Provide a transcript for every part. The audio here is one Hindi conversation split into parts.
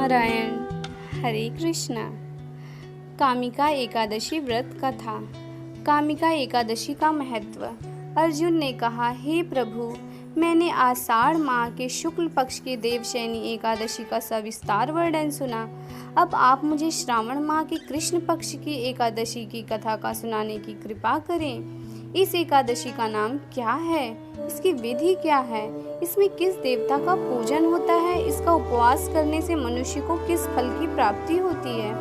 नारायण। हरे कृष्णा। कामिका एकादशी व्रत कथा। कामिका एकादशी का महत्व। अर्जुन ने कहा, हे प्रभु, मैंने आषाढ़ माह के शुक्ल पक्ष की देवशयनी एकादशी का सविस्तार वर्णन सुना। अब आप मुझे श्रावण माह के कृष्ण पक्ष की एकादशी की कथा का सुनाने की कृपा करें। इस एकादशी का नाम क्या है? इसकी विधि क्या है? इसमें किस देवता का पूजन होता है? इसका उपवास करने से मनुष्य को किस फल की प्राप्ति होती है?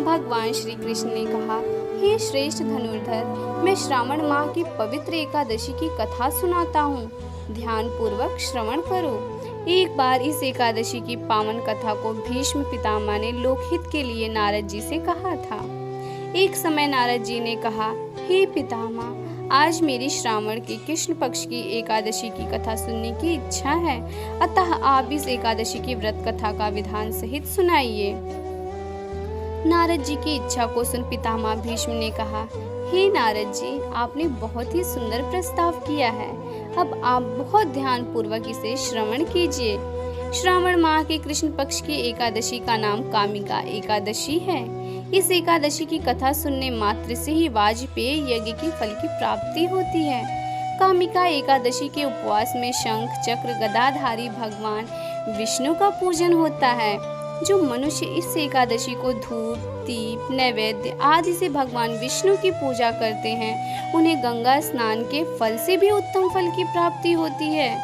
भगवान श्री कृष्ण ने कहा, हे श्रेष्ठ धनुर्धर, मैं श्रावण माह की पवित्र एकादशी की कथा सुनाता हूँ। ध्यान पूर्वक श्रवण करो। एक बार इस एकादशी की पावन कथा को भीष्म पितामह ने लोकहित के लिए नारद जी से कहा था। एक समय नारद जी ने कहा, हे पितामह, आज मेरी श्रावण के कृष्ण पक्ष की एकादशी की कथा सुनने की इच्छा है, अतः आप इस एकादशी की व्रत कथा का विधान सहित सुनाइए। नारद जी की इच्छा को सुन पितामह भीष्म ने कहा, हे नारद जी, आपने बहुत ही सुंदर प्रस्ताव किया है। अब आप बहुत ध्यान पूर्वक इसे श्रवण कीजिए। श्रावण माह के कृष्ण पक्ष की एकादशी का नाम कामिका एकादशी है। इस एकादशी की कथा सुनने मात्र से ही वाजपेय यज्ञ की फल की प्राप्ति होती है। कामिका एकादशी के उपवास में शंख चक्र गदाधारी भगवान विष्णु का पूजन होता है। जो मनुष्य इस एकादशी को धूप दीप नैवेद्य आदि से भगवान विष्णु की पूजा करते हैं, उन्हें गंगा स्नान के फल से भी उत्तम फल की प्राप्ति होती है।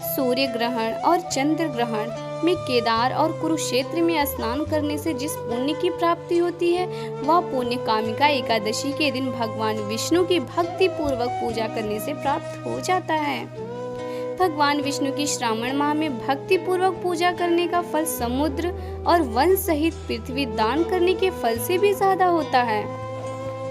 सूर्य ग्रहण और चंद्र ग्रहण में केदार और कुरुक्षेत्र में स्नान करने से जिस पुण्य की प्राप्ति होती है, वह पुण्य कामिका एकादशी के दिन भगवान विष्णु की भक्ति पूर्वक पूजा करने से प्राप्त हो जाता है। भगवान विष्णु की श्रावण माह में भक्ति पूर्वक पूजा करने का फल समुद्र और वन सहित पृथ्वी दान करने के फल से भी ज्यादा होता है।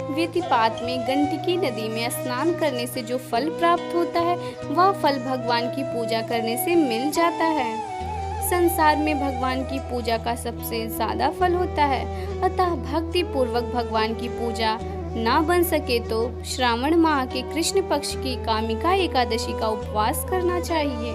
व्यतिपात में गंडकी नदी में स्नान करने से जो फल प्राप्त होता है, वह फल भगवान की पूजा करने से मिल जाता है। संसार में भगवान की पूजा का सबसे ज्यादा फल होता है, अतः भक्ति पूर्वक भगवान की पूजा ना बन सके तो श्रावण माह के कृष्ण पक्ष की कामिका एकादशी का उपवास करना चाहिए।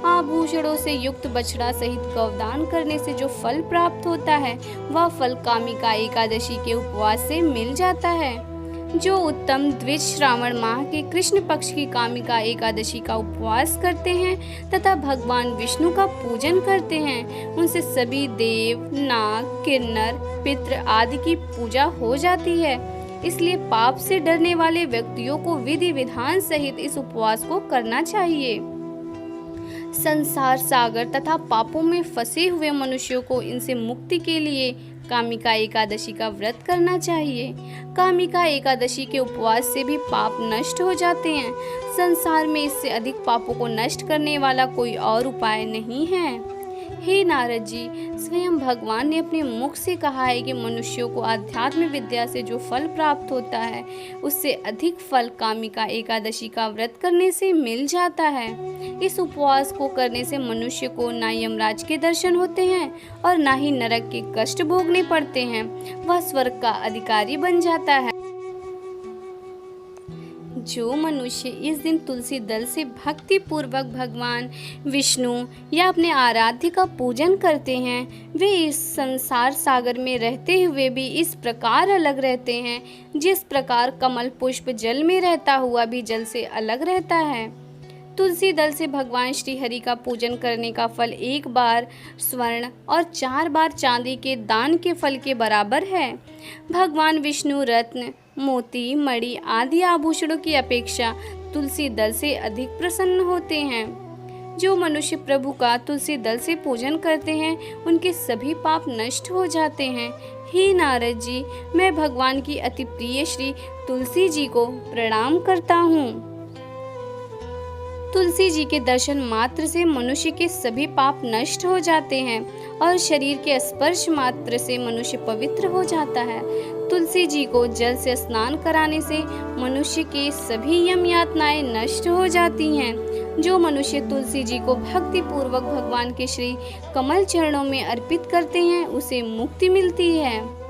आभूषणों से युक्त बछड़ा सहित गौदान करने से जो फल प्राप्त होता है, वह फल कामिका एकादशी के उपवास से मिल जाता है। जो उत्तम द्विज श्रावण माह के कृष्ण पक्ष की कामिका एकादशी का उपवास करते हैं तथा भगवान विष्णु का पूजन करते हैं, उनसे सभी देव नाग किन्नर पितृ आदि की पूजा हो जाती है। इसलिए पाप से डरने वाले व्यक्तियों को विधि विधान सहित इस उपवास को करना चाहिए। संसार सागर तथा पापों में फंसे हुए मनुष्यों को इनसे मुक्ति के लिए कामिका एकादशी का व्रत करना चाहिए। कामिका एकादशी के उपवास से भी पाप नष्ट हो जाते हैं। संसार में इससे अधिक पापों को नष्ट करने वाला कोई और उपाय नहीं है। हे नारद जी, स्वयं भगवान ने अपने मुख से कहा है कि मनुष्यों को आध्यात्म विद्या से जो फल प्राप्त होता है, उससे अधिक फल कामिका एकादशी का व्रत करने से मिल जाता है। इस उपवास को करने से मनुष्य को ना यमराज के दर्शन होते हैं और ना ही नरक के कष्ट भोगने पड़ते हैं। वह स्वर्ग का अधिकारी बन जाता है। जो मनुष्य इस दिन तुलसी दल से भक्ति पूर्वक भगवान विष्णु या अपने आराध्य का पूजन करते हैं, वे इस संसार सागर में रहते हुए भी इस प्रकार अलग रहते हैं जिस प्रकार कमल पुष्प जल में रहता हुआ भी जल से अलग रहता है। तुलसी दल से भगवान श्री हरि का पूजन करने का फल एक बार स्वर्ण और 4 बार चांदी के दान के फल के बराबर है। भगवान विष्णु रत्न मोती मणि आदि आभूषणों की अपेक्षा तुलसी दल से अधिक प्रसन्न होते हैं। जो मनुष्य प्रभु का तुलसी दल से पूजन करते हैं, उनके सभी पाप नष्ट हो जाते हैं। हे नारद जी, मैं भगवान की अति प्रिय श्री तुलसी जी को प्रणाम करता हूँ। तुलसी जी के दर्शन मात्र से मनुष्य के सभी पाप नष्ट हो जाते हैं और शरीर के स्पर्श मात्र से मनुष्य पवित्र हो जाता है। तुलसी जी को जल से स्नान कराने से मनुष्य के सभी यम यातनाएं नष्ट हो जाती हैं। जो मनुष्य तुलसी जी को भक्ति पूर्वक भगवान के श्री कमल चरणों में अर्पित करते हैं, उसे मुक्ति मिलती है।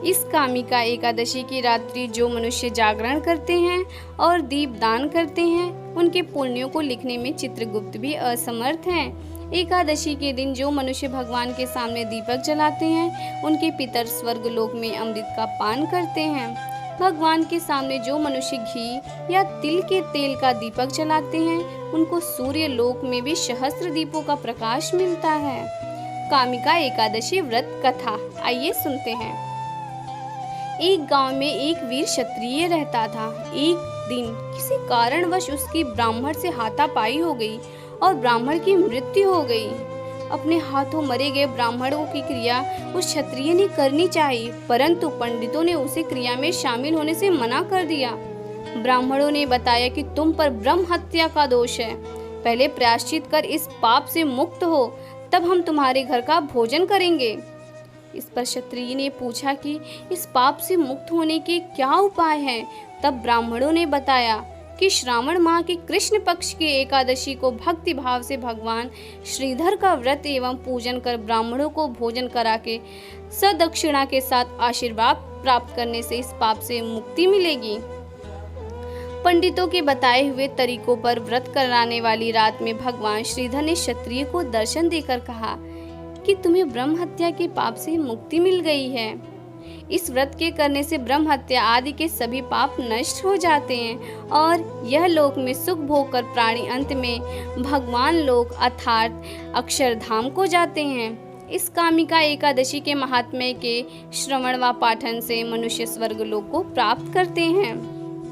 इस कामिका एकादशी की रात्रि जो मनुष्य जागरण करते हैं और दीप दान करते हैं, उनके पुण्यों को लिखने में चित्रगुप्त भी असमर्थ हैं। एकादशी के दिन जो मनुष्य भगवान के सामने दीपक जलाते हैं उनके पितर स्वर्ग लोक में अमृत का पान करते हैं। भगवान के सामने जो मनुष्य घी या तिल के तेल का दीपक जलाते हैं उनको सूर्य लोक में भी सहस्त्र दीपों का प्रकाश मिलता है। कामिका एकादशी व्रत कथा आइए सुनते हैं। एक गांव में एक वीर क्षत्रिय रहता था। एक दिन किसी कारणवश उसकी ब्राह्मण से हाथापाई हो गई और ब्राह्मण की मृत्यु हो गई। अपने हाथों मरे गए ब्राह्मणों की क्रिया उस क्षत्रिय ने करनी चाहिए, परंतु पंडितों ने उसे क्रिया में शामिल होने से मना कर दिया। ब्राह्मणों ने बताया कि तुम पर ब्रह्म हत्या का दोष है, पहले प्रायश्चित कर इस पाप से मुक्त हो, तब हम तुम्हारे घर का भोजन करेंगे। इस पर क्षत्रिय ने पूछा कि इस पाप से मुक्त होने के क्या उपाय हैं? तब ब्राह्मणों ने बताया कि श्रावण माह के कृष्ण पक्ष की एकादशी को भक्ति भाव से भगवान श्रीधर का व्रत एवं पूजन कर ब्राह्मणों को भोजन करा के सदक्षिणा के साथ आशीर्वाद प्राप्त करने से इस पाप से मुक्ति मिलेगी। पंडितों के बताए हुए तरीकों पर व्रत कराने वाली रात में भगवान श्रीधर ने क्षत्रिय को दर्शन देकर कहा कि तुम्हें ब्रह्म हत्या के पाप से मुक्ति मिल गई है। इस व्रत के करने से ब्रह्म हत्या आदि के सभी पाप नष्ट हो जाते हैं और यह लोक में सुख भोग कर प्राणी अंत में भगवान लोक अर्थात अक्षरधाम को जाते हैं। इस कामिका एकादशी के महात्म्य के श्रवण व पाठन से मनुष्य स्वर्ग लोक को प्राप्त करते हैं।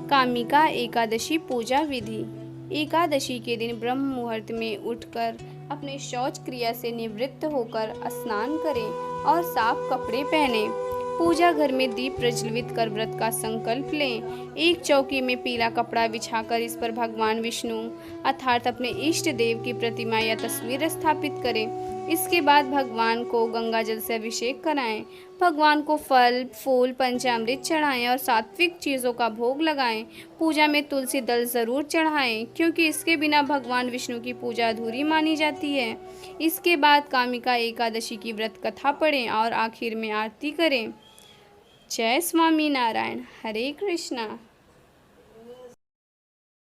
कामिका एकादशी पूजा विधि। एकादशी के दिन ब्रह्म मुहूर्त में उठकर अपने शौच क्रिया से निवृत्त होकर स्नान करें और साफ कपड़े पहने। पूजा घर में दीप प्रज्वलित कर व्रत का संकल्प लें। एक चौकी में पीला कपड़ा बिछाकर इस पर भगवान विष्णु अर्थात अपने इष्ट देव की प्रतिमा या तस्वीर स्थापित करें। इसके बाद भगवान को गंगा जल से अभिषेक कराएं। भगवान को फल फूल पंचामृत चढ़ाएं और सात्विक चीज़ों का भोग लगाएं। पूजा में तुलसी दल जरूर चढ़ाएं, क्योंकि इसके बिना भगवान विष्णु की पूजा अधूरी मानी जाती है। इसके बाद कामिका एकादशी की व्रत कथा पढ़ें और आखिर में आरती करें। जय स्वामी नारायण। हरे कृष्णा।